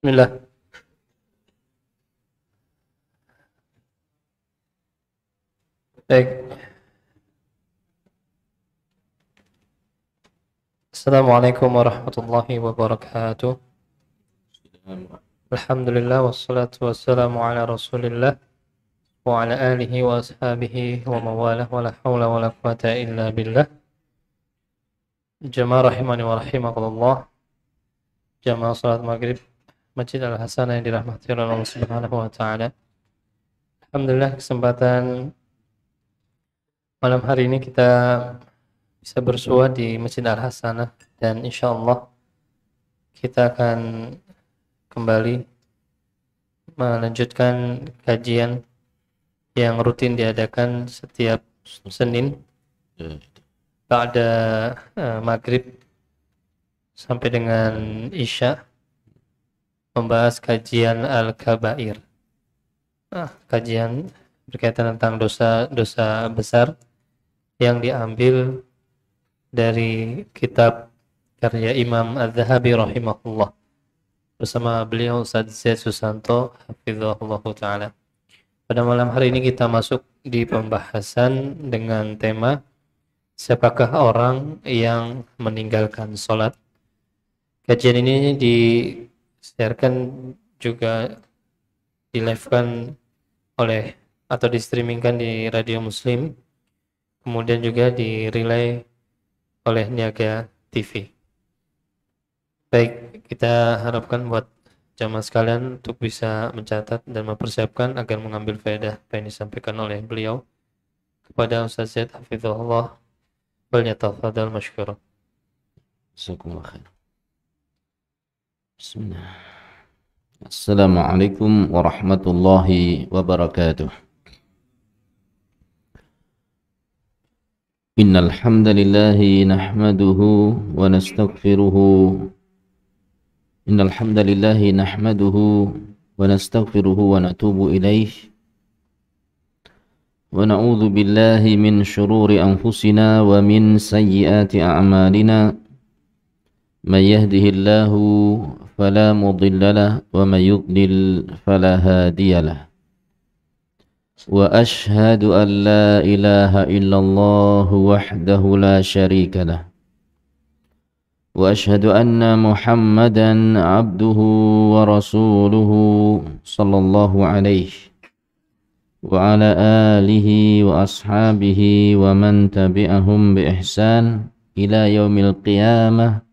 Bismillah. Baik. Assalamualaikum warahmatullahi wabarakatuh. Alhamdulillah wassalatu wassalamu ala Rasulillah wa ala alihi wa ashabihi wa mawalah wa la hawla wa la quwata illa billah. Jamaah rahimani wa rahimakumullah. Jamaah salat maghrib Masjid Al-Hasanah yang dirahmati oleh Allah Subhanahu wa taala. Alhamdulillah kesempatan malam hari ini kita bisa bersua di Masjid Al-Hasanah dan insyaallah kita akan kembali melanjutkan kajian yang rutin diadakan setiap Senin pada maghrib sampai dengan Isya, membahas kajian Al-Kabair, kajian berkaitan tentang dosa-dosa besar yang diambil dari kitab karya Imam Az-Zahabi rahimahullah. Bersama beliau Ustaz Zaid Susanto hafizahullah ta'ala. Pada malam hari ini kita masuk di pembahasan dengan tema siapakah orang yang meninggalkan sholat. Kajian ini disiarkan juga di-live-kan oleh atau di-streamingkan di Radio Muslim, kemudian juga di-relay oleh Niaga TV. Baik, kita harapkan buat jamaah sekalian untuk bisa mencatat dan mempersiapkan agar mengambil faedah apa yang disampaikan oleh beliau. Kepada Ustaz Zaid hafizahullah, falyatafadhal mashkura. Jazakumullah khair. Bismillah. Assalamualaikum warahmatullahi wabarakatuh. Innal hamdalillahi nahmaduhu wa nastaghfiruhu. Innal hamdalillahi nahmaduhu wa nastaghfiruhu wa natubu ilaih. Wa na'udzu billahi min shururi anfusina wa min sayyiati a'malina. Man yahdihillahu fala mudilla lahu wa man yudlil fala hadiya lahu. Wa ashhadu an la ilaha illallah wahdahu la syarika lahu. Wa ashhadu anna Muhammadan abduhu wa rasuluhu sallallahu alaihi wa ala alihi wa ashabihi wa man tabi'ahum bi ihsan ila yaumil qiyamah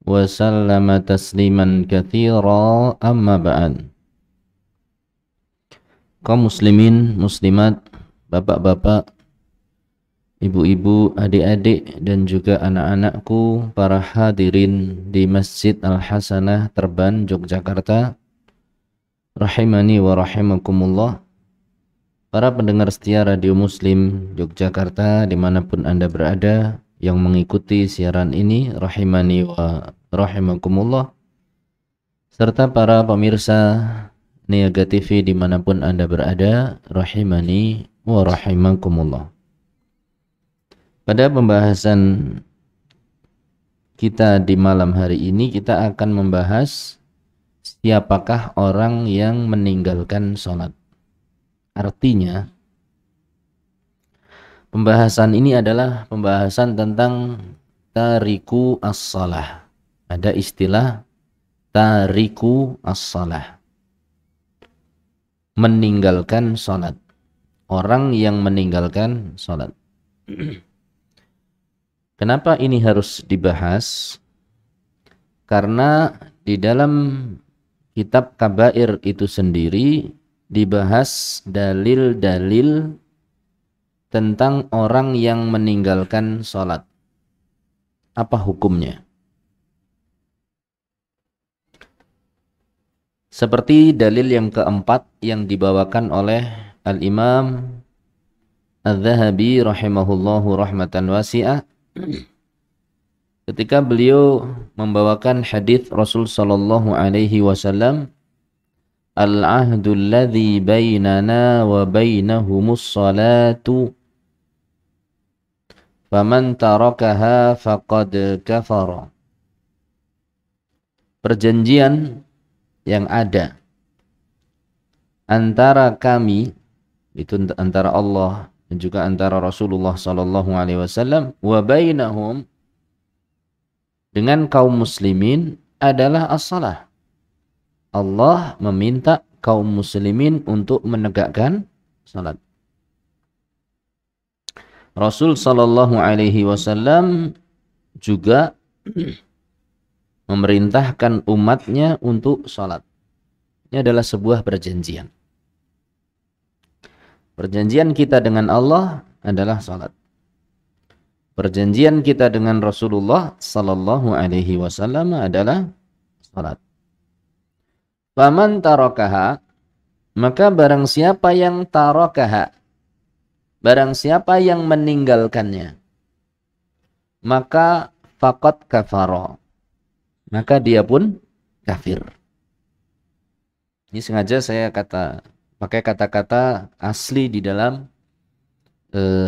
wa sallama tasliman katsira, amma ba'd. Kaum muslimin, muslimat, bapak-bapak, ibu-ibu, adik-adik dan juga anak-anakku, para hadirin di Masjid Al-Hasanah Terban, Yogyakarta, rahimani wa rahimakumullah. Para pendengar setia Radio Muslim Yogyakarta dimanapun Anda berada yang mengikuti siaran ini, rahimani wa rahimakumullah, serta para pemirsa Niaga TV dimanapun Anda berada, rahimani wa rahimakumullah. Pada pembahasan kita di malam hari ini, kita akan membahas siapakah orang yang meninggalkan sholat. Artinya, pembahasan ini adalah pembahasan tentang tariku as-shalah. Ada istilah tariku as-shalah, meninggalkan sholat. Orang yang meninggalkan sholat. Kenapa ini harus dibahas? Karena di dalam kitab Kabair itu sendiri dibahas dalil-dalil tentang orang yang meninggalkan sholat. Apa hukumnya? Seperti dalil yang keempat yang dibawakan oleh Al-Imam Az-Zahabi rahimahullahu rahmatan wasi'ah, ketika beliau membawakan hadis Rasul sallallahu alaihi wasallam, al-ahdu alladhi bainana wa bainahumus salatu faman tarakaha faqad kafara. Perjanjian yang ada antara kami, itu antara Allah dan juga antara Rasulullah sallallahu alaihi wasallam, wa bainahum, dengan kaum muslimin, adalah as-salah. Allah meminta kaum muslimin untuk menegakkan salat. Rasul sallallahu alaihi wasallam juga memerintahkan umatnya untuk salat. Ini adalah sebuah perjanjian. Perjanjian kita dengan Allah adalah salat. Perjanjian kita dengan Rasulullah sallallahu alaihi wasallam adalah salat. Faman tarakaha, maka barang siapa yang tarakaha, barang siapa yang meninggalkannya, maka faqad kafara, maka dia pun kafir. Ini sengaja saya pakai kata-kata asli di dalam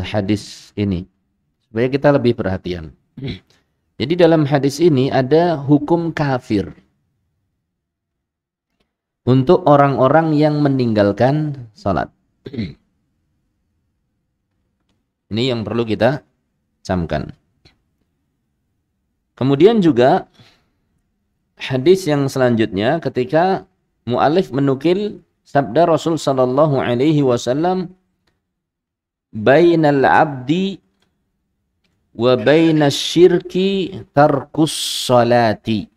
hadis ini supaya kita lebih perhatian. Jadi dalam hadis ini ada hukum kafir untuk orang-orang yang meninggalkan salat. Ini yang perlu kita camkan. Kemudian juga hadis yang selanjutnya ketika mu'alif menukil sabda Rasul sallallahu alaihi wasallam, bainal abdi wa bainas syirki tarkus salati.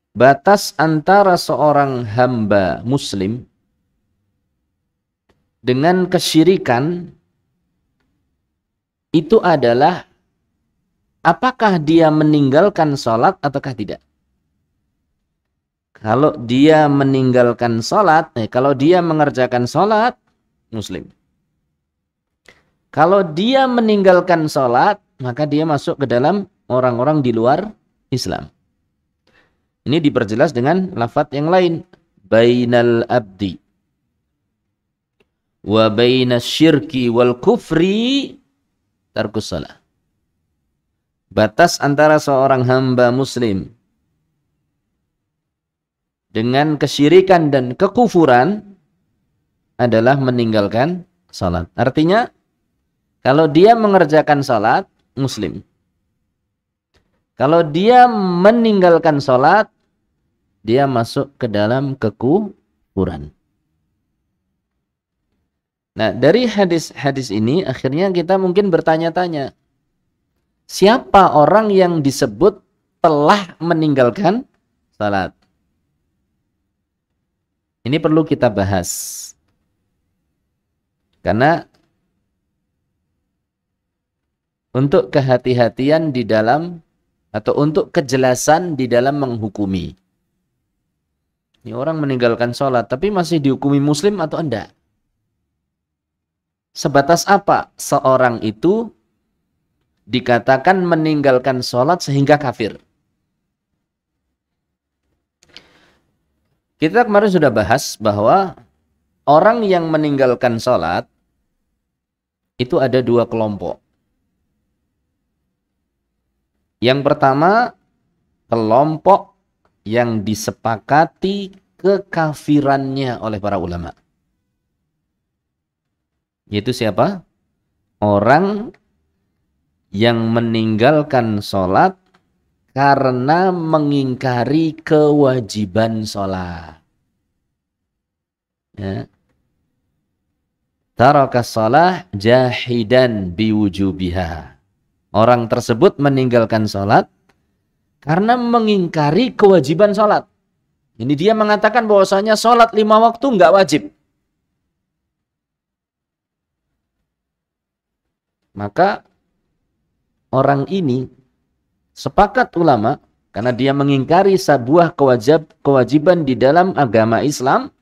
Batas antara seorang hamba muslim dengan kesyirikan itu adalah apakah dia meninggalkan salat ataukah tidak. Kalau dia meninggalkan salat, kalau dia mengerjakan salat, muslim. Kalau dia meninggalkan salat, maka dia masuk ke dalam orang-orang di luar Islam. Ini diperjelas dengan lafadz yang lain. Bainal abdi wa bainas syirki wal kufri tarkus salah. Batas antara seorang hamba muslim dengan kesyirikan dan kekufuran adalah meninggalkan salat. Artinya, kalau dia mengerjakan salat, muslim. Kalau dia meninggalkan salat, dia masuk ke dalam kekufuran. Nah, dari hadis-hadis ini akhirnya kita mungkin bertanya-tanya, siapa orang yang disebut telah meninggalkan salat? Ini perlu kita bahas. Karena untuk kehati-hatian di dalam atau untuk kejelasan di dalam menghukumi. Ini orang meninggalkan sholat tapi masih dihukumi muslim atau enggak? Sebatas apa seorang itu dikatakan meninggalkan sholat sehingga kafir? Kita kemarin sudah bahas bahwa orang yang meninggalkan sholat itu ada dua kelompok. Yang pertama, kelompok yang disepakati kekafirannya oleh para ulama. Yaitu siapa? Orang yang meninggalkan sholat karena mengingkari kewajiban sholat. Ya. Taraka sholah jahidan biwujubiha. Orang tersebut meninggalkan sholat karena mengingkari kewajiban sholat. Ini dia mengatakan bahwasanya sholat 5 waktu enggak wajib. Maka orang ini sepakat ulama karena dia mengingkari sebuah kewajiban di dalam agama Islam,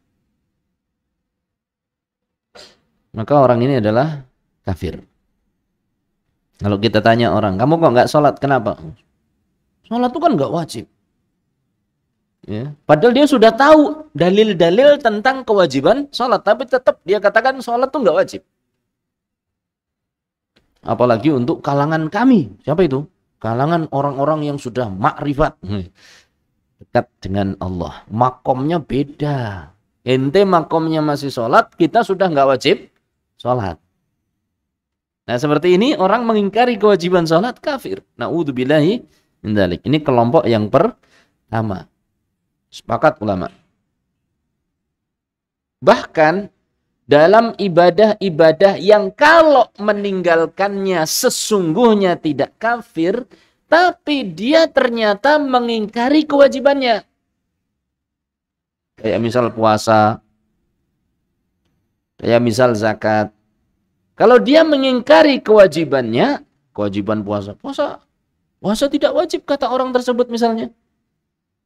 maka orang ini adalah kafir. Kalau kita tanya orang, kamu kok nggak sholat? Kenapa? Sholat itu kan nggak wajib. Ya. Padahal dia sudah tahu dalil-dalil tentang kewajiban sholat, tapi tetap dia katakan sholat itu nggak wajib. Apalagi untuk kalangan kami. Siapa itu? kalangan orang-orang yang sudah makrifat, dekat dengan Allah. Makomnya beda. Ente makomnya masih sholat, kita sudah nggak wajib sholat. Nah seperti ini orang mengingkari kewajiban sholat kafir. Na'udzubillahi min dzalik. Ini kelompok yang pertama. Sepakat ulama. Bahkan dalam ibadah-ibadah yang kalau meninggalkannya sesungguhnya tidak kafir, tapi dia ternyata mengingkari kewajibannya. Kayak misal puasa, kayak misal zakat. Kalau dia mengingkari kewajibannya, kewajiban puasa tidak wajib kata orang tersebut misalnya,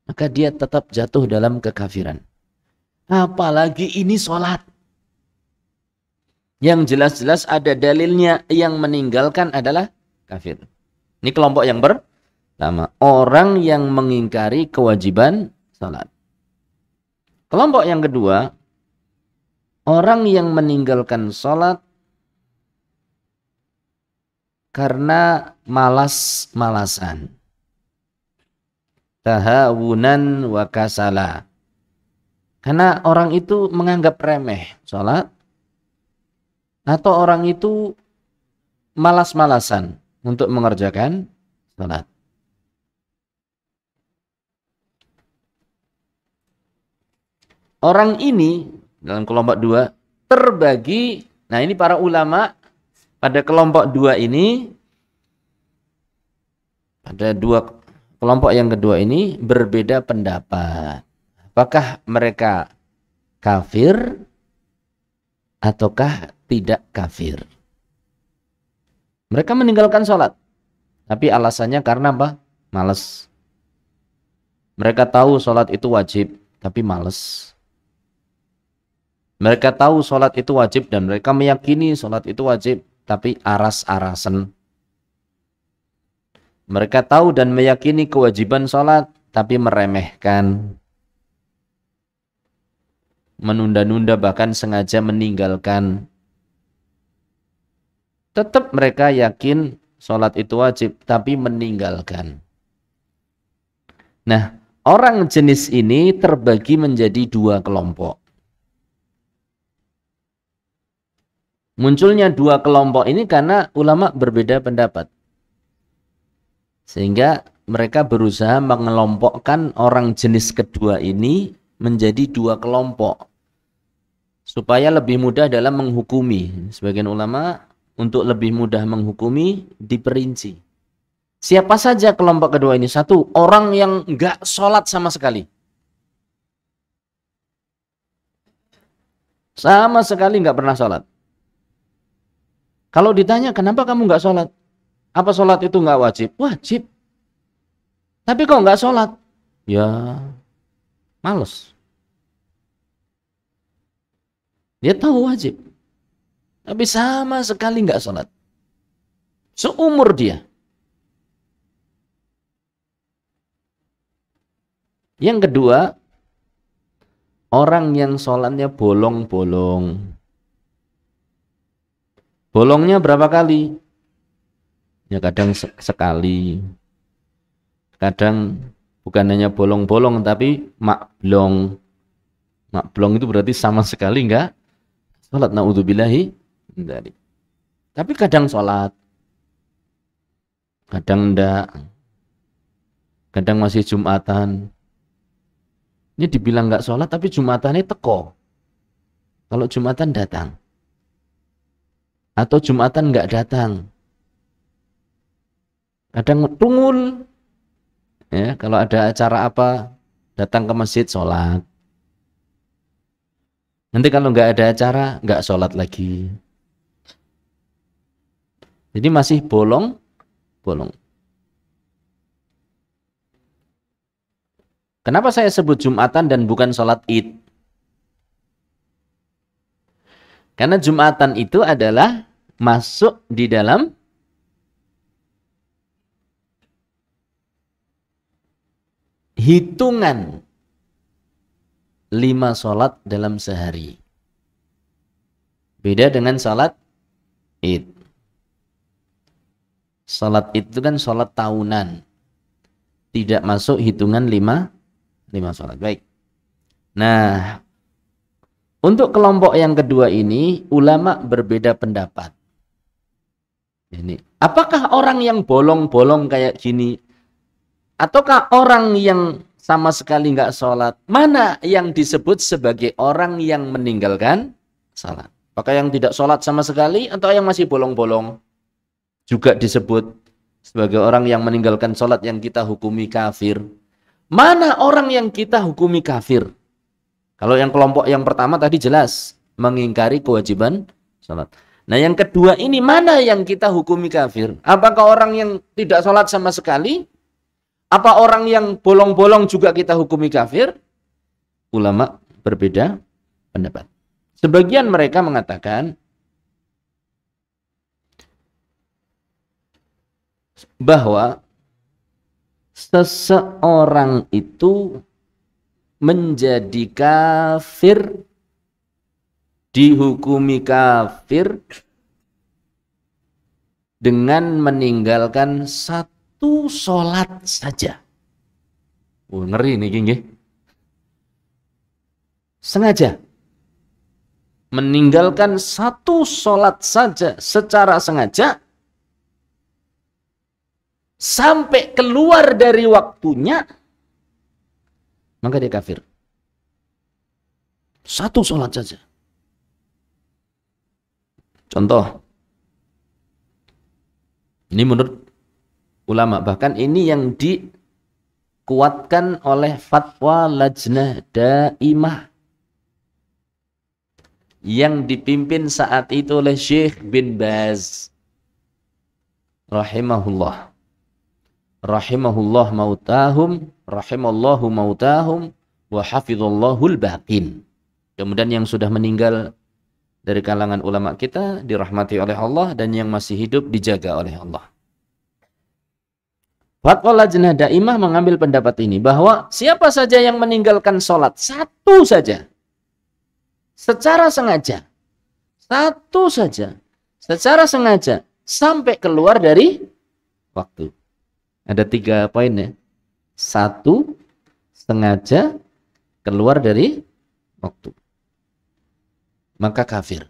maka dia tetap jatuh dalam kekafiran. Apalagi ini sholat. Yang jelas-jelas ada dalilnya, yang meninggalkan adalah kafir. Ini kelompok yang pertama, orang yang mengingkari kewajiban sholat. Kelompok yang kedua, orang yang meninggalkan sholat karena malas-malasan. Tahawunan wa kasala. Karena orang itu menganggap remeh sholat, atau orang itu malas-malasan untuk mengerjakan sholat. Orang ini dalam kelompok dua terbagi. Nah ini para ulama pada kelompok dua ini, pada dua kelompok yang kedua ini berbeda pendapat. Apakah mereka kafir ataukah tidak kafir? Mereka meninggalkan sholat, tapi alasannya karena apa? Malas. Mereka tahu sholat itu wajib, tapi malas. Mereka tahu sholat itu wajib dan mereka meyakini sholat itu wajib, tapi aras-arasan. Mereka tahu dan meyakini kewajiban sholat, tapi meremehkan. Menunda-nunda, bahkan sengaja meninggalkan. Tetap mereka yakin sholat itu wajib, tapi meninggalkan. Nah, orang jenis ini terbagi menjadi dua kelompok. Munculnya dua kelompok ini karena ulama berbeda pendapat. Sehingga mereka berusaha mengelompokkan orang jenis kedua ini menjadi dua kelompok. Supaya lebih mudah dalam menghukumi. Sebagian ulama untuk lebih mudah menghukumi diperinci. Siapa saja kelompok kedua ini? Satu, orang yang enggak sholat sama sekali. Sama sekali enggak pernah sholat. Kalau ditanya, kenapa kamu enggak sholat? Apa sholat itu enggak wajib? Wajib. Tapi kok enggak sholat? Ya, males. Dia tahu wajib. Tapi sama sekali enggak sholat. Seumur dia. Yang kedua, orang yang sholatnya bolong-bolong. Bolongnya berapa kali? Ya kadang sekali. Kadang bukan hanya bolong-bolong tapi makblong. Makblong itu berarti sama sekali enggak sholat. Na'udzubillahi dari. Tapi kadang sholat. Kadang enggak. Kadang masih Jumatan. Ini dibilang enggak sholat tapi Jumatannya teko. Kalau Jumatan datang. Atau Jumatan enggak datang. Kadang tungul. Ya, kalau ada acara apa, datang ke masjid sholat. Nanti kalau enggak ada acara, enggak sholat lagi. Jadi masih bolong. Kenapa saya sebut Jumatan dan bukan sholat Id? Karena Jumatan itu adalah masuk di dalam hitungan 5 sholat dalam sehari. Beda dengan sholat Id. Salat itu kan salat tahunan. Tidak masuk hitungan lima salat. Baik. Nah, untuk kelompok yang kedua ini, ulama berbeda pendapat. Ini, apakah orang yang bolong-bolong kayak gini, ataukah orang yang sama sekali nggak sholat? Mana yang disebut sebagai orang yang meninggalkan sholat? Apakah yang tidak sholat sama sekali, atau yang masih bolong-bolong juga disebut sebagai orang yang meninggalkan sholat yang kita hukumi kafir? Mana orang yang kita hukumi kafir? Kalau yang kelompok yang pertama tadi jelas mengingkari kewajiban sholat. Nah yang kedua ini mana yang kita hukumi kafir? Apakah orang yang tidak sholat sama sekali? Apa orang yang bolong-bolong juga kita hukumi kafir? Ulama berbeda pendapat. Sebagian mereka mengatakan bahwa seseorang itu menjadi kafir, dihukumi kafir dengan meninggalkan satu sholat saja. Ngeri nih gini. Sengaja meninggalkan satu sholat saja secara sengaja sampai keluar dari waktunya, maka dia kafir. Satu sholat saja. Contoh, ini menurut ulama, bahkan ini yang dikuatkan oleh fatwa Lajnah Daimah yang dipimpin saat itu oleh Syekh bin Baz rahimahullah. Rahimahullah mautahum, rahimallahu mautahum, wa hafidhallahul baqin. Kemudian yang sudah meninggal dari kalangan ulama kita dirahmati oleh Allah, dan yang masih hidup dijaga oleh Allah. Fatwa Lajnah Daimah mengambil pendapat ini, bahwa siapa saja yang meninggalkan sholat satu saja secara sengaja, satu saja secara sengaja sampai keluar dari waktu. Ada 3 poin ya. 1, sengaja keluar dari waktu, maka kafir.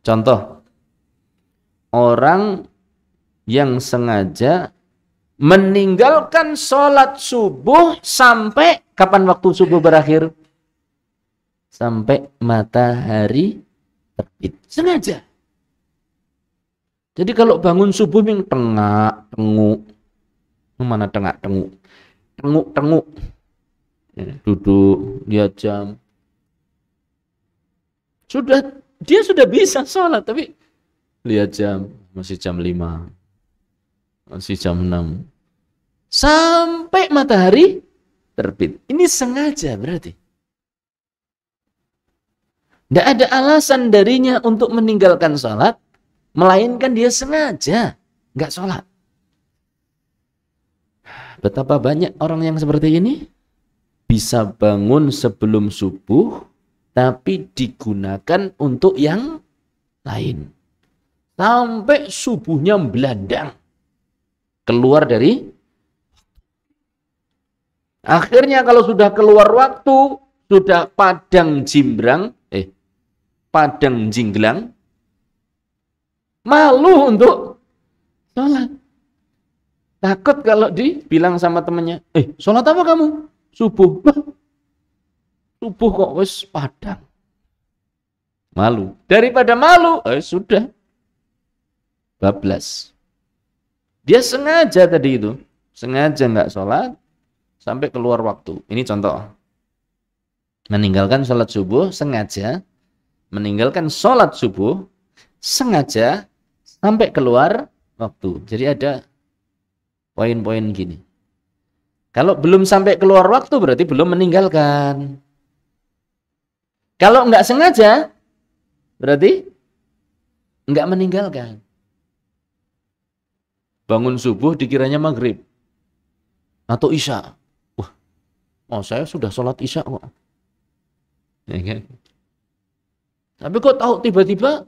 Contoh, orang yang sengaja meninggalkan sholat subuh sampai kapan waktu subuh berakhir? Sampai matahari terbit. Sengaja. Jadi kalau bangun subuh yang tenguk, mana tenguk, duduk, lihat jam. Dia sudah bisa sholat, tapi lihat jam, masih jam 5, masih jam 6. Sampai matahari terbit. Ini sengaja berarti. Tidak ada alasan darinya untuk meninggalkan sholat, melainkan dia sengaja nggak sholat. Betapa banyak orang yang seperti ini bisa bangun sebelum subuh, tapi digunakan untuk yang lain. Sampai subuhnya belandang, keluar dari. Akhirnya kalau sudah keluar waktu, sudah padang jinglang, malu untuk sholat. Takut kalau dibilang sama temannya, sholat apa kamu? Subuh. Subuh kok wis padang. Malu. Daripada malu, sudah. Bablas. Dia sengaja tadi itu. Sengaja nggak sholat sampai keluar waktu. Ini contoh. Meninggalkan sholat subuh sengaja. Meninggalkan sholat subuh sengaja sampai keluar waktu. Jadi ada poin-poin gini. Kalau belum sampai keluar waktu berarti belum meninggalkan. Kalau nggak sengaja berarti nggak meninggalkan. Bangun subuh dikiranya maghrib atau isya. Saya sudah sholat isya kok. Ya kan? Tapi kok tahu tiba-tiba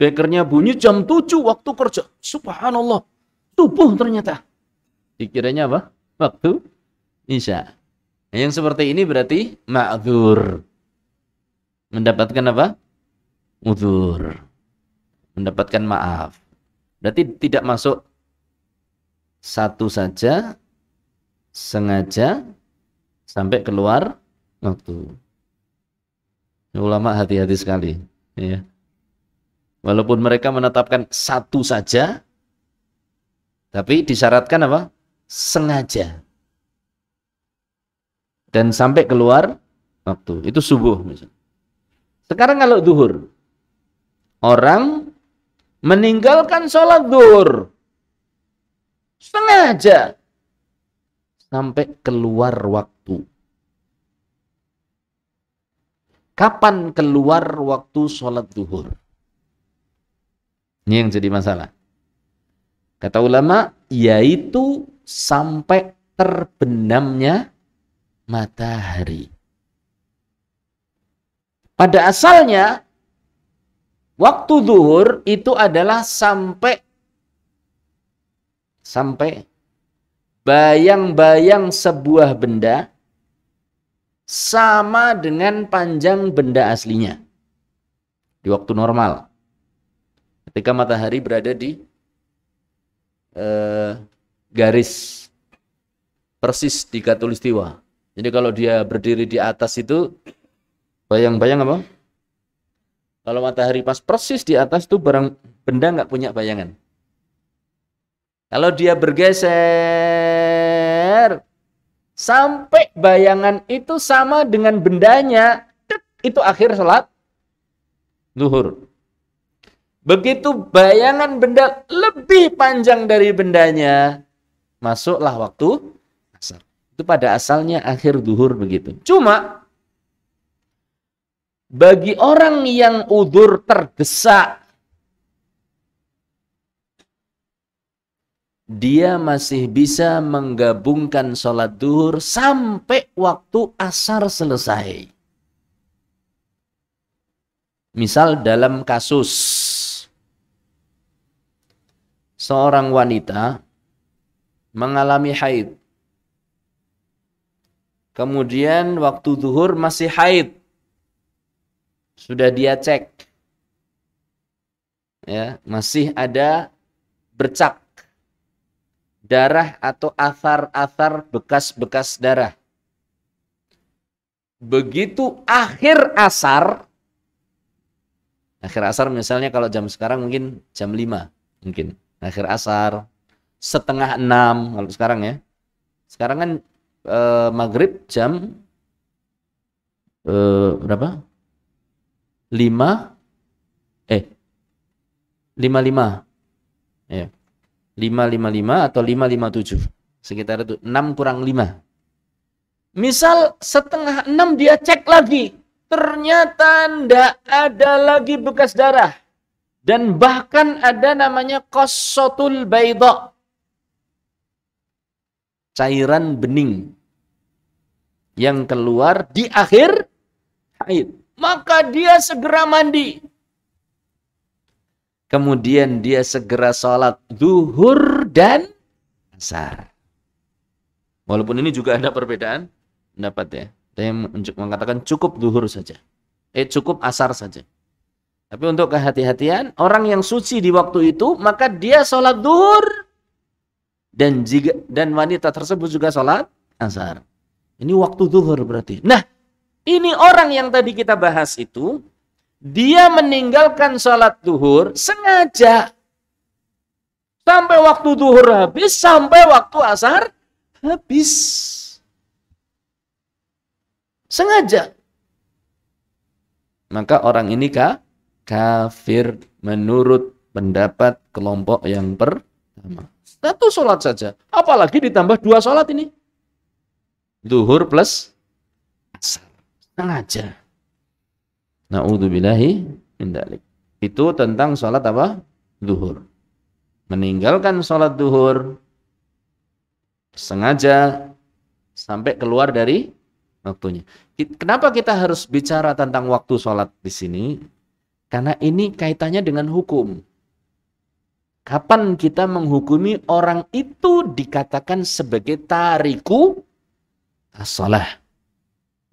Bekernya bunyi jam 7 waktu kerja. Subhanallah. Subuh ternyata. Dikiranya apa? Waktu Isya. Yang seperti ini berarti ma'dzur. Mendapatkan apa? Udzur. Mendapatkan maaf. Berarti tidak masuk satu saja, sengaja, sampai keluar waktu. Ulama hati-hati sekali. Ya. Walaupun mereka menetapkan satu saja, tapi disyaratkan apa? Sengaja. Dan sampai keluar waktu. Itu subuh misalnya. Sekarang kalau zuhur. Orang meninggalkan sholat zuhur. Sengaja. Sampai keluar waktu. Kapan keluar waktu sholat zuhur? Ini yang jadi masalah. Kata ulama, yaitu sampai terbenamnya matahari. Pada asalnya, waktu zuhur itu adalah sampai bayang-bayang sebuah benda sama dengan panjang benda aslinya. Di waktu normal. Ketika matahari berada di garis persis di khatulistiwa. Jadi kalau dia berdiri di atas itu bayang-bayang apa? Kalau matahari pas persis di atas itu benda nggak punya bayangan. Kalau dia bergeser sampai bayangan itu sama dengan bendanya, itu akhir salat zuhur. Begitu bayangan benda lebih panjang dari bendanya, masuklah waktu asar. Itu pada asalnya akhir zuhur begitu. Cuma bagi orang yang udzur tergesa, dia masih bisa menggabungkan sholat zuhur sampai waktu asar selesai. Misal dalam kasus seorang wanita mengalami haid. Kemudian waktu zuhur masih haid. Sudah dia cek. Ya, masih ada bercak darah atau athar-athar bekas-bekas darah. Begitu akhir asar misalnya kalau jam sekarang mungkin jam 5 mungkin. Akhir asar, setengah 6 kalau sekarang ya. Sekarang kan maghrib jam berapa? 5.55. Ya. 5.55 atau 5.57. Sekitar itu 6 kurang 5. Misal setengah 6 dia cek lagi. Ternyata tidak ada lagi bekas darah. Dan bahkan ada namanya qassatul baydha. Cairan bening. Yang keluar di akhir haid. Maka dia segera mandi. Kemudian dia segera sholat zuhur dan asar. Walaupun ini juga ada perbedaan pendapat ya. Ada yang mengatakan cukup zuhur saja. Cukup asar saja. Tapi untuk kehati-hatian, orang yang suci di waktu itu, maka dia sholat zuhur. Dan wanita tersebut juga sholat asar. Ini waktu zuhur berarti. Nah, ini orang yang tadi kita bahas itu, dia meninggalkan sholat zuhur sengaja. Sampai waktu zuhur habis, sampai waktu asar habis. Sengaja. Maka orang ini kafir menurut pendapat kelompok yang pertama. Satu sholat saja. Apalagi ditambah 2 sholat ini. Zuhur plus asar. Sengaja. Na'udzubillahi min dzalik. Itu tentang sholat apa? Zuhur. Meninggalkan sholat zuhur sengaja sampai keluar dari waktunya. Kenapa kita harus bicara tentang waktu sholat di sini? Karena ini kaitannya dengan hukum. Kapan kita menghukumi orang itu dikatakan sebagai tariku as-shalah?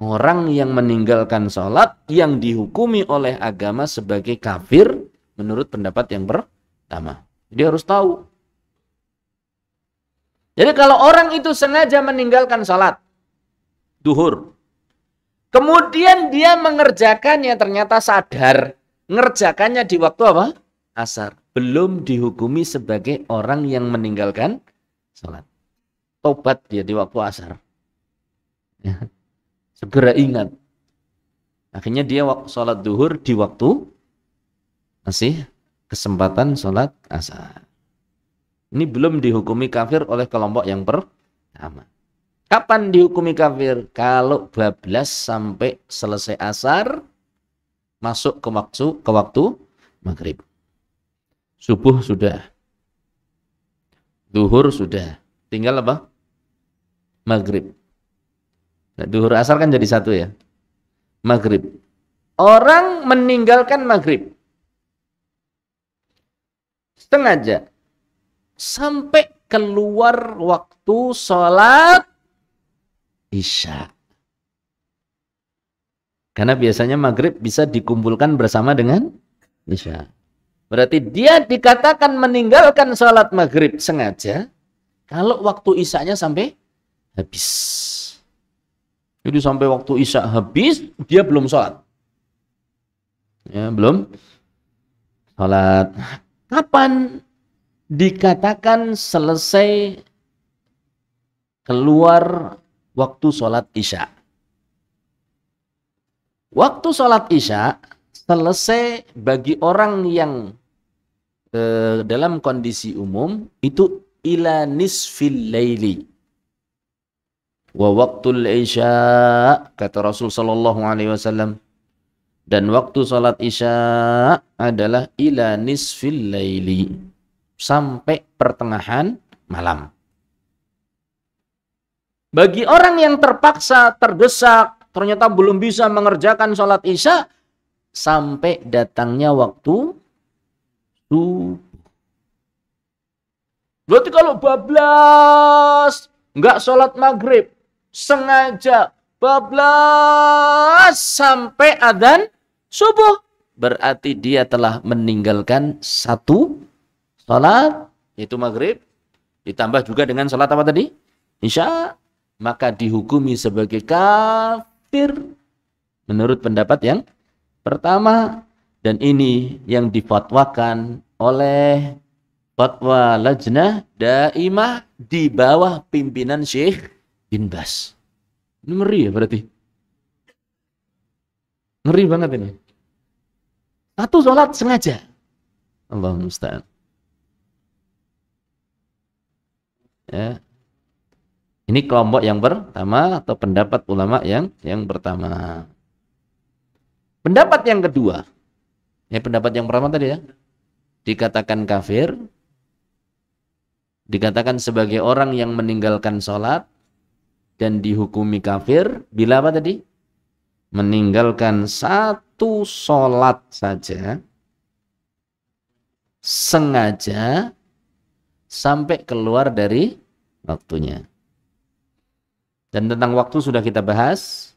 Orang yang meninggalkan sholat yang dihukumi oleh agama sebagai kafir menurut pendapat yang pertama. Jadi harus tahu. Jadi kalau orang itu sengaja meninggalkan sholat duhur, kemudian dia mengerjakannya, ternyata sadar ngerjakannya di waktu apa? Asar. Belum dihukumi sebagai orang yang meninggalkan sholat. Tobat dia di waktu asar. Ya. Segera ingat. Akhirnya dia sholat duhur di waktu masih kesempatan sholat asar. Ini belum dihukumi kafir oleh kelompok yang pertama. Kapan dihukumi kafir? Kalau bablas sampai selesai asar, masuk ke waktu maghrib. Subuh sudah. Duhur sudah. Tinggal apa? Maghrib. Nah, duhur asar kan jadi satu ya. Maghrib. Orang meninggalkan maghrib. Sengaja. Sampai keluar waktu sholat isya. Karena biasanya maghrib bisa dikumpulkan bersama dengan isya. Berarti dia dikatakan meninggalkan sholat maghrib sengaja kalau waktu isyanya sampai habis. Jadi sampai waktu isya habis, dia belum sholat. Ya, belum sholat. Kapan dikatakan selesai keluar waktu sholat isya? Waktu sholat isya selesai bagi orang yang dalam kondisi umum itu ila nisfil laili. Wa waktul isya, kata Rasul sallallahu alaihi wasallam, dan waktu sholat isya adalah ila nisfil laili, sampai pertengahan malam. Bagi orang yang terpaksa, terdesak, ternyata belum bisa mengerjakan sholat isya, sampai datangnya waktu subuh. Berarti kalau bablas, nggak sholat maghrib, sengaja bablas sampai adzan subuh, berarti dia telah meninggalkan satu sholat, yaitu maghrib, ditambah juga dengan sholat apa tadi? Isya, maka dihukumi sebagai kafir menurut pendapat yang pertama. Dan ini yang difatwakan oleh fatwa Lajnah Daimah di bawah pimpinan Syekh bin Baz. Ini ngeri ya berarti. Ngeri banget ini. Satu sholat sengaja. Allahumma musta'an. Ya. Ini kelompok yang pertama atau pendapat ulama yang pertama. Pendapat yang kedua. Ya, pendapat yang pertama tadi ya. Dikatakan kafir. Dikatakan sebagai orang yang meninggalkan sholat. Dan dihukumi kafir. Bila apa tadi? Meninggalkan satu sholat saja. Sengaja. Sampai keluar dari waktunya. Dan tentang waktu sudah kita bahas.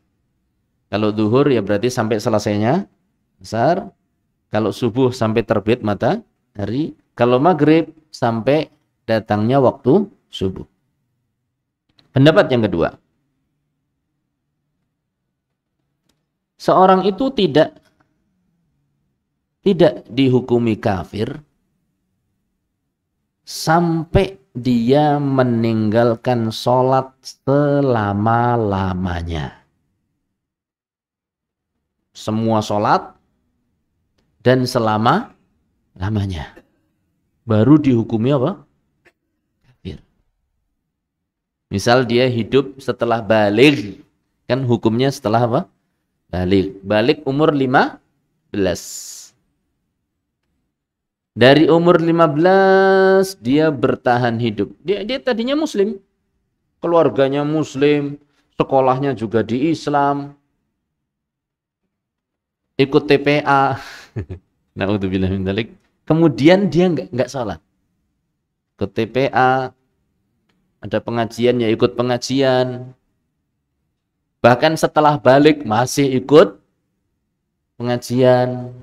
Kalau duhur ya berarti sampai selesainya asar. Kalau subuh sampai terbit matahari. Kalau maghrib sampai datangnya waktu subuh. Pendapat yang kedua. Seorang itu tidak dihukumi kafir sampai dia meninggalkan sholat selama-lamanya. Semua sholat dan selama-lamanya. Baru dihukumi apa? Kafir. Misal dia hidup setelah baligh. Kan hukumnya setelah apa? Baligh. Baligh umur 15. Dari umur 15 dia bertahan hidup. Dia tadinya muslim. Keluarganya muslim. Sekolahnya juga di Islam. Ikut TPA. Naudzubillah min dzalik. Kemudian dia nggak sholat. Ke TPA, ada pengajian ya ikut pengajian. Bahkan setelah balik masih ikut pengajian.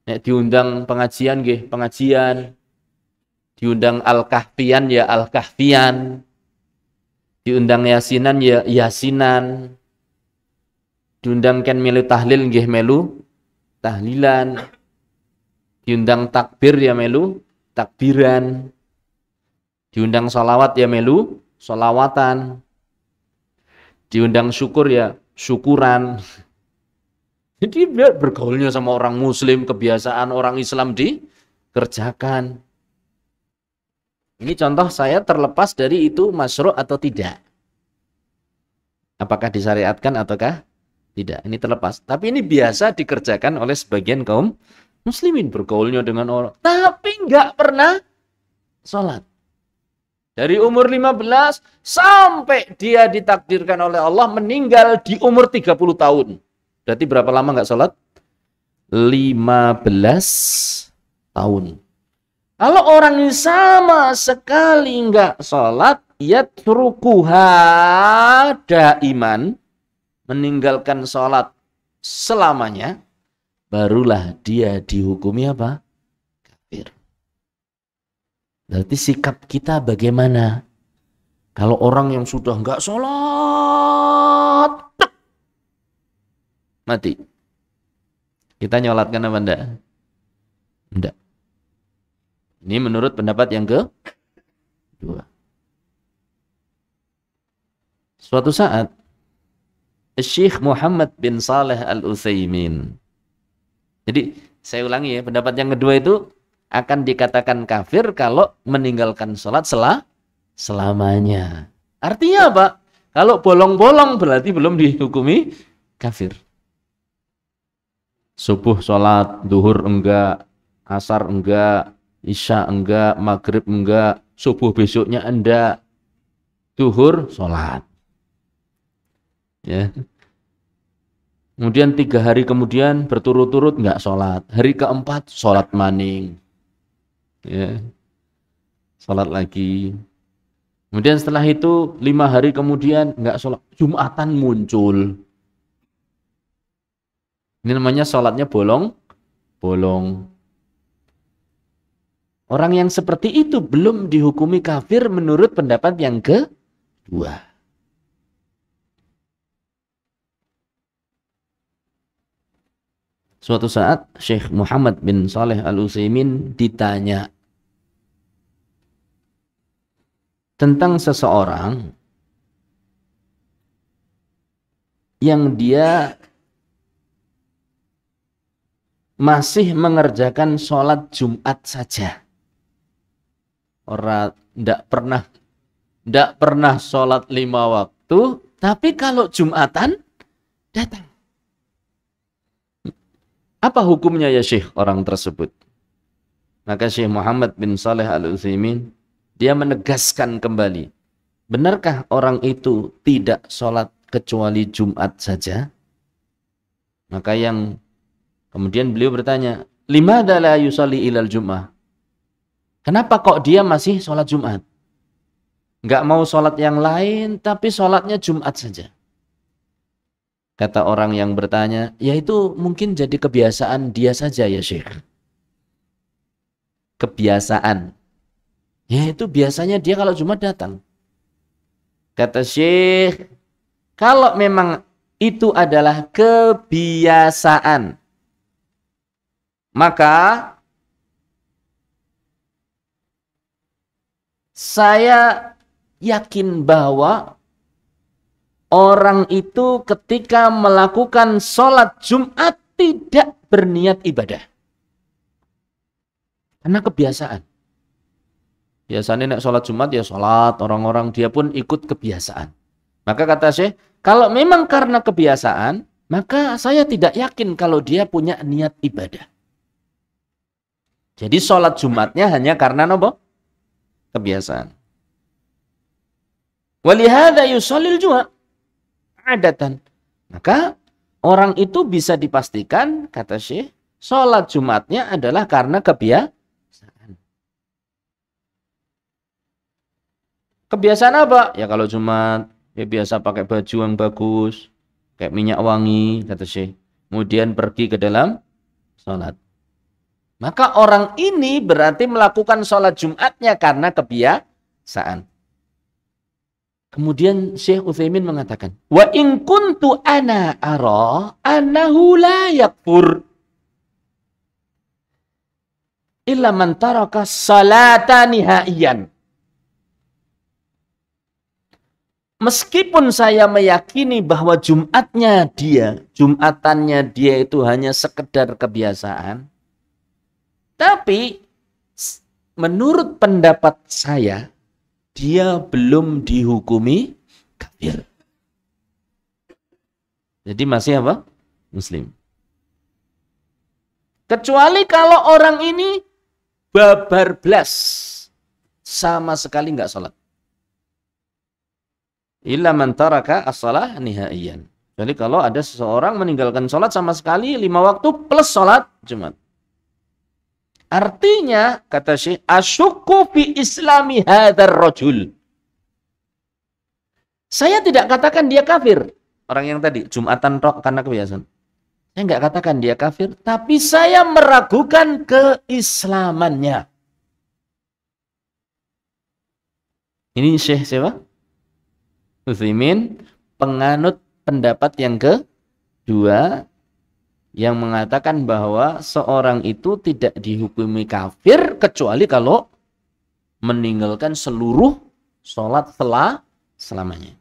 Nek diundang pengajian nggih, pengajian. Diundang Al-Kahfian ya Al-Kahfian. Diundang Yasinan ya Yasinan. Diundang kan melu tahlil nggih melu tahlilan. Diundang takbir ya melu takbiran. Diundang salawat ya melu salawatan. Diundang syukur ya syukuran. Jadi biar bergaulnya sama orang muslim, kebiasaan orang Islam dikerjakan. Ini contoh saya terlepas dari itu masyru' atau tidak. Apakah disyariatkan ataukah tidak? Ini terlepas. Tapi ini biasa dikerjakan oleh sebagian kaum muslimin, bergaulnya dengan orang. Tapi nggak pernah sholat. Dari umur 15 sampai dia ditakdirkan oleh Allah meninggal di umur 30 tahun. Berarti berapa lama nggak sholat? 15 tahun. Kalau orang ini sama sekali nggak sholat, yatrukuha daiman, meninggalkan sholat selamanya, barulah dia dihukumi apa? Kafir. Berarti sikap kita bagaimana? Kalau orang yang sudah nggak sholat, mati. Kita nyolatkan apa enggak? Enggak. Ini menurut pendapat yang kedua. Suatu saat, Syekh Muhammad bin Saleh Al-Utsaimin. Jadi, saya ulangi ya, pendapat yang kedua itu akan dikatakan kafir kalau meninggalkan sholat selamanya. Artinya apa? Kalau bolong-bolong berarti belum dihukumi kafir. Subuh sholat, duhur enggak, asar enggak, isya enggak, maghrib enggak, subuh besoknya enggak, duhur sholat. Ya. Kemudian 3 hari kemudian berturut-turut enggak sholat. Hari keempat sholat maning. Ya. Sholat lagi. Kemudian setelah itu 5 hari kemudian enggak sholat. Jumatan muncul. Ini namanya sholatnya bolong. Orang yang seperti itu belum dihukumi kafir menurut pendapat yang kedua. Suatu saat Syekh Muhammad bin Saleh Al-Utsaimin ditanya tentang seseorang yang dia masih mengerjakan sholat Jumat saja. Orang tidak pernah sholat 5 waktu, tapi kalau Jumatan datang. Apa hukumnya ya Syekh orang tersebut? Maka Syekh Muhammad bin Saleh Al-Utsaimin dia menegaskan kembali, benarkah orang itu tidak sholat kecuali Jumat saja? Maka yang kemudian beliau bertanya, limadza la yusalli ilal Jum'ah? Kenapa kok dia masih sholat Jumat? Enggak mau sholat yang lain, tapi sholatnya Jumat saja. Kata orang yang bertanya, ya itu mungkin jadi kebiasaan dia saja ya Syekh. Kebiasaan. Ya itu biasanya dia kalau Jumat datang. Kata Syekh, kalau memang itu adalah kebiasaan, maka saya yakin bahwa orang itu ketika melakukan sholat Jumat tidak berniat ibadah. Karena kebiasaan. Biasanya nek sholat Jumat ya sholat, orang-orang dia pun ikut kebiasaan. Maka kata Syekh, kalau memang karena kebiasaan, maka saya tidak yakin kalau dia punya niat ibadah. Jadi sholat Jumatnya hanya karena apa? Kebiasaan. Walihada yusallil Jumat adatan. Maka orang itu bisa dipastikan, kata Syekh, Sholat Jumatnya adalah karena kebiasaan. Kebiasaan apa? Ya kalau Jumat, ya biasa pakai baju yang bagus, kayak minyak wangi, kata Syekh. Kemudian pergi ke dalam sholat. Maka orang ini berarti melakukan sholat Jumatnya karena kebiasaan. Kemudian Syekh Utsaimin mengatakan, wa in kuntu ana ara annahu la yakfur illa man taraka salata nihaiyan. Meskipun saya meyakini bahwa Jumatannya dia itu hanya sekedar kebiasaan, tapi menurut pendapat saya, dia belum dihukumi kafir. Jadi masih apa? Muslim. Kecuali kalau orang ini babar blas, sama sekali nggak sholat. Illa man taraka as-shalah nihaiyan. Jadi kalau ada seseorang meninggalkan sholat sama sekali 5 waktu plus sholat Jumat. Artinya, kata Syekh, asyukku fi islami hadzal rajul. Saya tidak katakan dia kafir. Orang yang tadi, Jumatan tok karena kebiasaan. Saya nggak katakan dia kafir, tapi saya meragukan keislamannya. Ini Syekh siapa? Utsaimin, penganut pendapat yang kedua, yang mengatakan bahwa seorang itu tidak dihukumi kafir kecuali kalau meninggalkan seluruh sholat selamanya.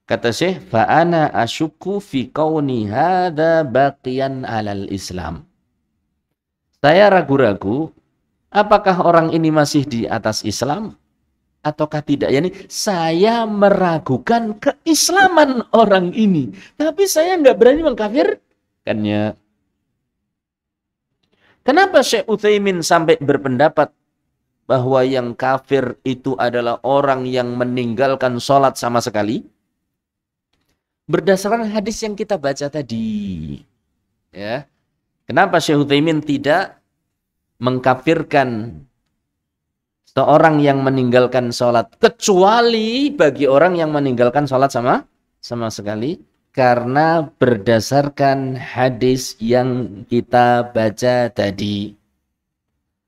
Kata Syekh, fa'ana asyukku fi kauni hadza baqiyan alal Islam. Saya ragu-ragu apakah orang ini masih di atas Islam ataukah tidak. Yani saya meragukan keislaman orang ini, tapi saya nggak berani mengkafirkannya. Kenapa Syekh Utsaimin sampai berpendapat bahwa yang kafir itu adalah orang yang meninggalkan sholat sama sekali? Berdasarkan hadis yang kita baca tadi. Ya. Kenapa Syekh Utsaimin tidak mengkafirkan seorang yang meninggalkan sholat, kecuali bagi orang yang meninggalkan sholat sama sekali, karena berdasarkan hadis yang kita baca tadi,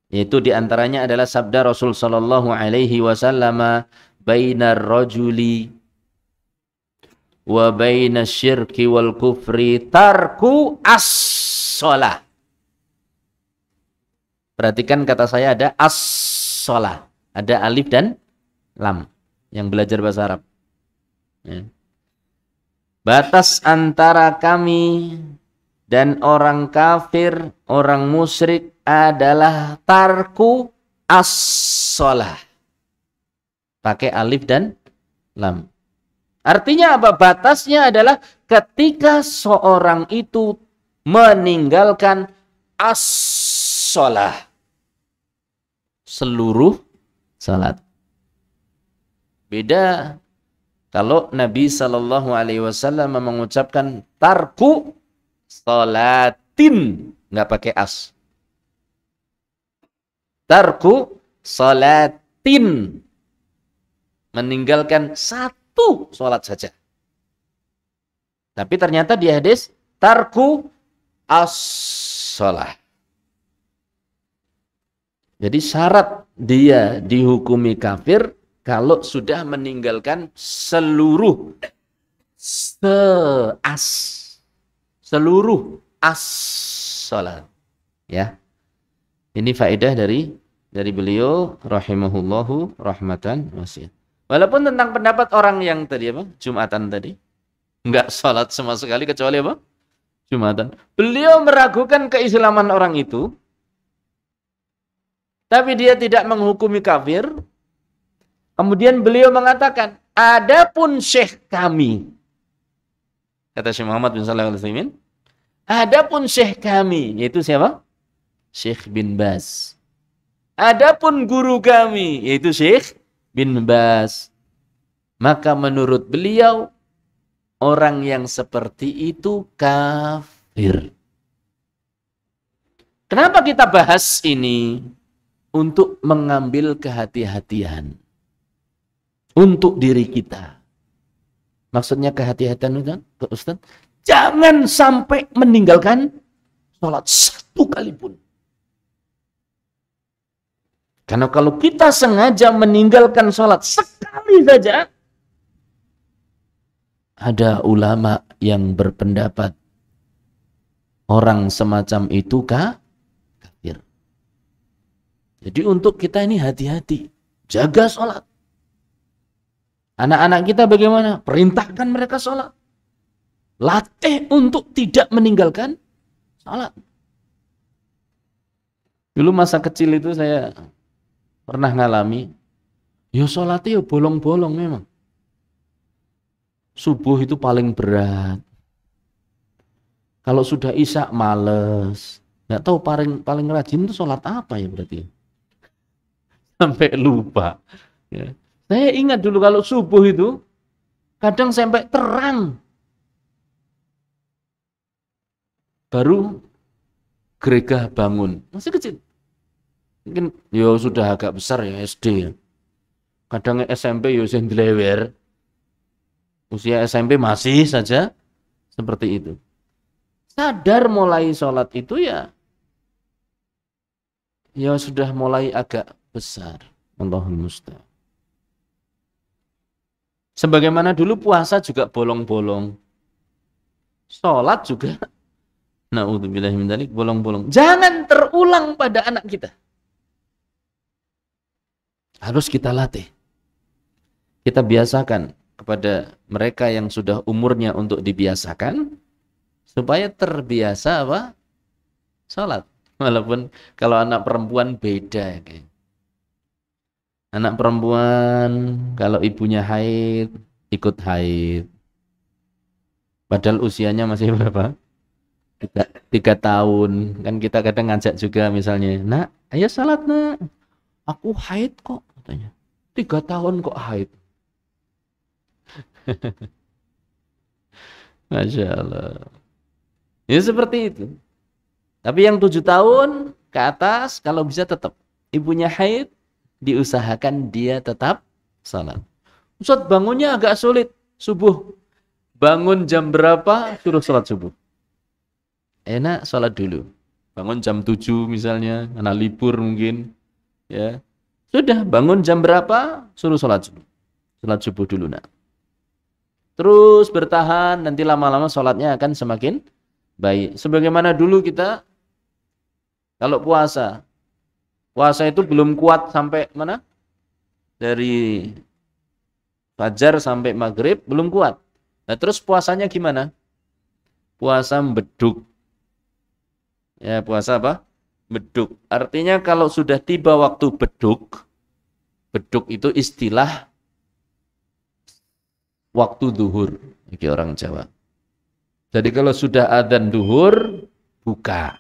yaitu diantaranya adalah sabda Rasul Sallallahu Alaihi Wasallam, bainar rajuli wa bainas syirki wal kufri tarku as-shalah. Perhatikan kata saya ada as-shalah. Ada alif dan lam yang belajar bahasa Arab. Ya. Batas antara kami dan orang kafir, orang musyrik adalah tarku as-shalah. Pakai alif dan lam. Artinya apa? Batasnya adalah ketika seorang itu meninggalkan as-shalah. Seluruh salat. Beda kalau Nabi Shallallahu Alaihi Wasallam mengucapkan tarku salatin, nggak pakai as. Tarku salatin, meninggalkan satu salat saja. Tapi ternyata di hadis tarku as-shalah. Jadi syarat dia dihukumi kafir kalau sudah meninggalkan seluruh as salat. Ya. Ini faedah dari beliau rahimahullahu rahmatan wasi'ah. Walaupun tentang pendapat orang yang tadi apa? Jumatan tadi. Enggak salat sama sekali kecuali apa? Jumatan. Beliau meragukan keislaman orang itu. Tapi dia tidak menghukumi kafir. Kemudian beliau mengatakan, adapun syekh kami, kata Syekh Muhammad bin Shalih Al-Utsaimin, adapun syekh kami, yaitu siapa? Syekh bin Baz. Adapun guru kami, yaitu Syekh bin Baz. Maka menurut beliau, orang yang seperti itu kafir. Kenapa kita bahas ini? Untuk mengambil kehati-hatian untuk diri kita. Maksudnya kehati-hatian Ustaz, jangan sampai meninggalkan sholat satu kali pun. Karena kalau kita sengaja meninggalkan sholat sekali saja, ada ulama yang berpendapat orang semacam itu kafir. Jadi untuk kita ini hati-hati, jaga sholat. Anak-anak kita bagaimana? Perintahkan mereka sholat. Latih untuk tidak meninggalkan sholat. Dulu masa kecil itu saya pernah ngalami, ya sholatnya ya bolong-bolong memang. Subuh itu paling berat. Kalau sudah isya males. Nggak tahu paling rajin itu sholat apa ya berarti. Sampai lupa. Ya. Saya ingat dulu kalau subuh itu kadang sampai terang. Baru gereja bangun. Masih kecil. Mungkin ya sudah agak besar ya SD. Kadang SMP ya sing dilewer. Usia SMP masih saja seperti itu. Sadar mulai sholat itu ya sudah mulai agak besar. Allahul musta'an. Sebagaimana dulu puasa juga bolong-bolong. Sholat juga na'udzubillahi min dzalik bolong-bolong. Jangan terulang pada anak kita. Harus kita latih. Kita biasakan kepada mereka yang sudah umurnya untuk dibiasakan supaya terbiasa apa? Sholat. Walaupun kalau anak perempuan beda. Anak perempuan kalau ibunya haid, ikut haid. Padahal usianya masih berapa? 3 tahun. Kan kita kadang ngajak juga misalnya, nak, ayo sholat nak. Aku haid kok, katanya. 3 tahun kok haid. Masya Allah. Ya seperti itu. Tapi yang 7 tahun ke atas, kalau bisa tetap. Ibunya haid, diusahakan dia tetap salat. Ustaz, bangunnya agak sulit. Subuh. Bangun jam berapa, suruh salat subuh. Enak salat dulu. Bangun jam 7 misalnya, anak libur mungkin. Ya. Sudah, bangun jam berapa, suruh salat subuh. Salat subuh dulu nak. Terus bertahan, nanti lama-lama sholatnya akan semakin baik. Sebagaimana dulu kita, kalau puasa itu belum kuat sampai mana? Dari fajar sampai maghrib, belum kuat. Nah terus puasanya gimana? Puasa beduk. Ya puasa apa? Beduk. Artinya kalau sudah tiba waktu beduk, beduk itu istilah waktu duhur bagi orang Jawa. Jadi kalau sudah adzan duhur, buka.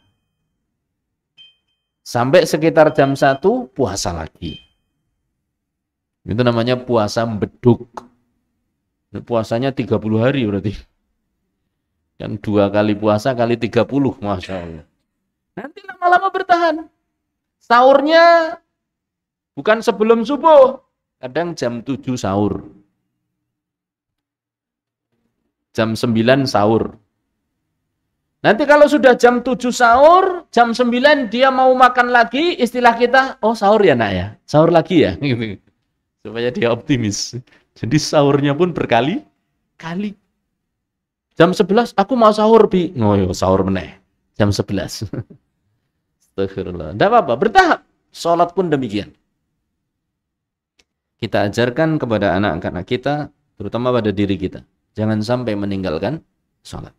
Sampai sekitar jam 1, puasa lagi. Itu namanya puasa beduk. Puasanya 30 hari berarti. Kan 2 kali puasa kali 30, Masya Allah. Nanti lama-lama bertahan. Sahurnya bukan sebelum subuh. Kadang jam 7 sahur. Jam 9 sahur. Nanti kalau sudah jam 7 sahur, jam 9 dia mau makan lagi, istilah kita, oh sahur ya nak ya, sahur lagi ya. Supaya dia optimis. Jadi sahurnya pun berkali-kali. Jam 11, aku mau sahur, Bi. Oh yo, sahur meneh. Jam 11. Astagfirullah. Tidak apa-apa, bertahap. Sholat pun demikian. Kita ajarkan kepada anak-anak kita, terutama pada diri kita. Jangan sampai meninggalkan sholat.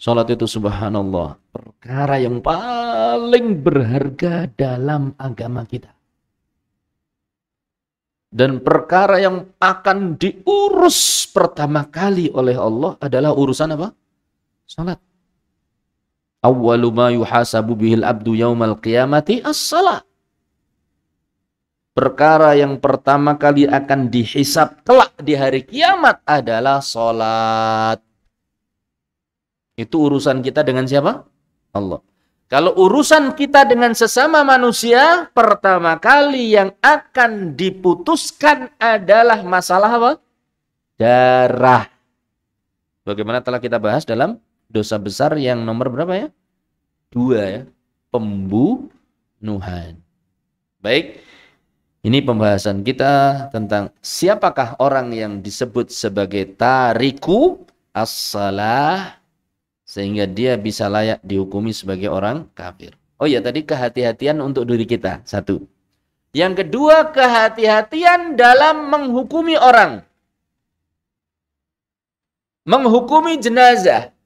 Sholat itu subhanallah, perkara yang paling berharga dalam agama kita. Dan perkara yang akan diurus pertama kali oleh Allah adalah urusan apa? Sholat. Awwalu ma yuhasabu bihil abdu yaumal qiyamati as-salat. Perkara yang pertama kali akan dihisab kelak di hari kiamat adalah sholat. Itu urusan kita dengan siapa? Allah. Kalau urusan kita dengan sesama manusia, pertama kali yang akan diputuskan adalah masalah apa? Darah. Bagaimana telah kita bahas dalam dosa besar yang nomor berapa ya? 2 ya. Pembunuhan. Baik. Ini pembahasan kita tentang siapakah orang yang disebut sebagai tariku as-salah sehingga dia bisa layak dihukumi sebagai orang kafir. Oh ya, tadi kehati-hatian untuk diri kita. 1. Yang kedua, kehati-hatian dalam menghukumi orang. Menghukumi jenazah.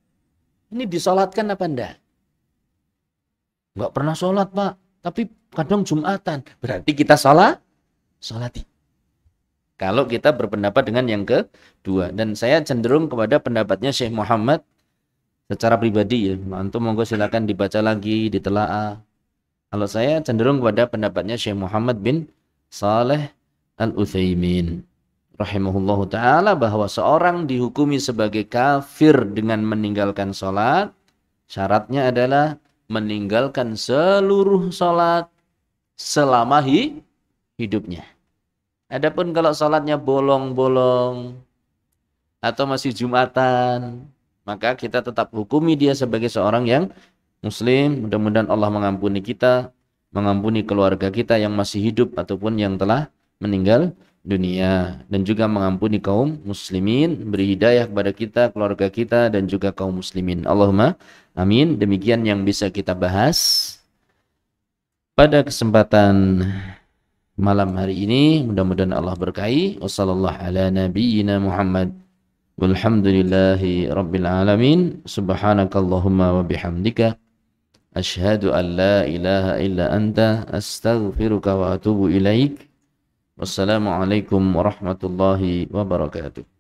Ini disolatkan apa enggak? Enggak pernah sholat, Pak. Tapi kadang Jumatan. Berarti kita sholati. Kalau kita berpendapat dengan yang kedua. Dan saya cenderung kepada pendapatnya Syekh Muhammad secara pribadi ya. Antum monggo silakan dibaca lagi, ditelaah. Kalau saya cenderung kepada pendapatnya Syekh Muhammad bin Saleh Al-Utsaimin rahimahullahu ta'ala, bahwa seorang dihukumi sebagai kafir dengan meninggalkan sholat, syaratnya adalah meninggalkan seluruh sholat selama hidupnya. Adapun kalau sholatnya bolong-bolong atau masih Jumatan, maka kita tetap hukumi dia sebagai seorang yang muslim. Mudah-mudahan Allah mengampuni kita, mengampuni keluarga kita yang masih hidup ataupun yang telah meninggal dunia, dan juga mengampuni kaum muslimin, beri hidayah kepada kita, keluarga kita, dan juga kaum muslimin. Allahumma amin. Demikian yang bisa kita bahas pada kesempatan malam hari ini. Mudah-mudahan Allah berkahi. Wassallallahu ala nabiyyina Muhammad walhamdulillahi rabbil alamin. Subhanakallahumma wa bihamdika asyhadu an la ilaha illa anta astaghfiruka wa atubu ilaik. Wassalamualaikum warahmatullahi wabarakatuh.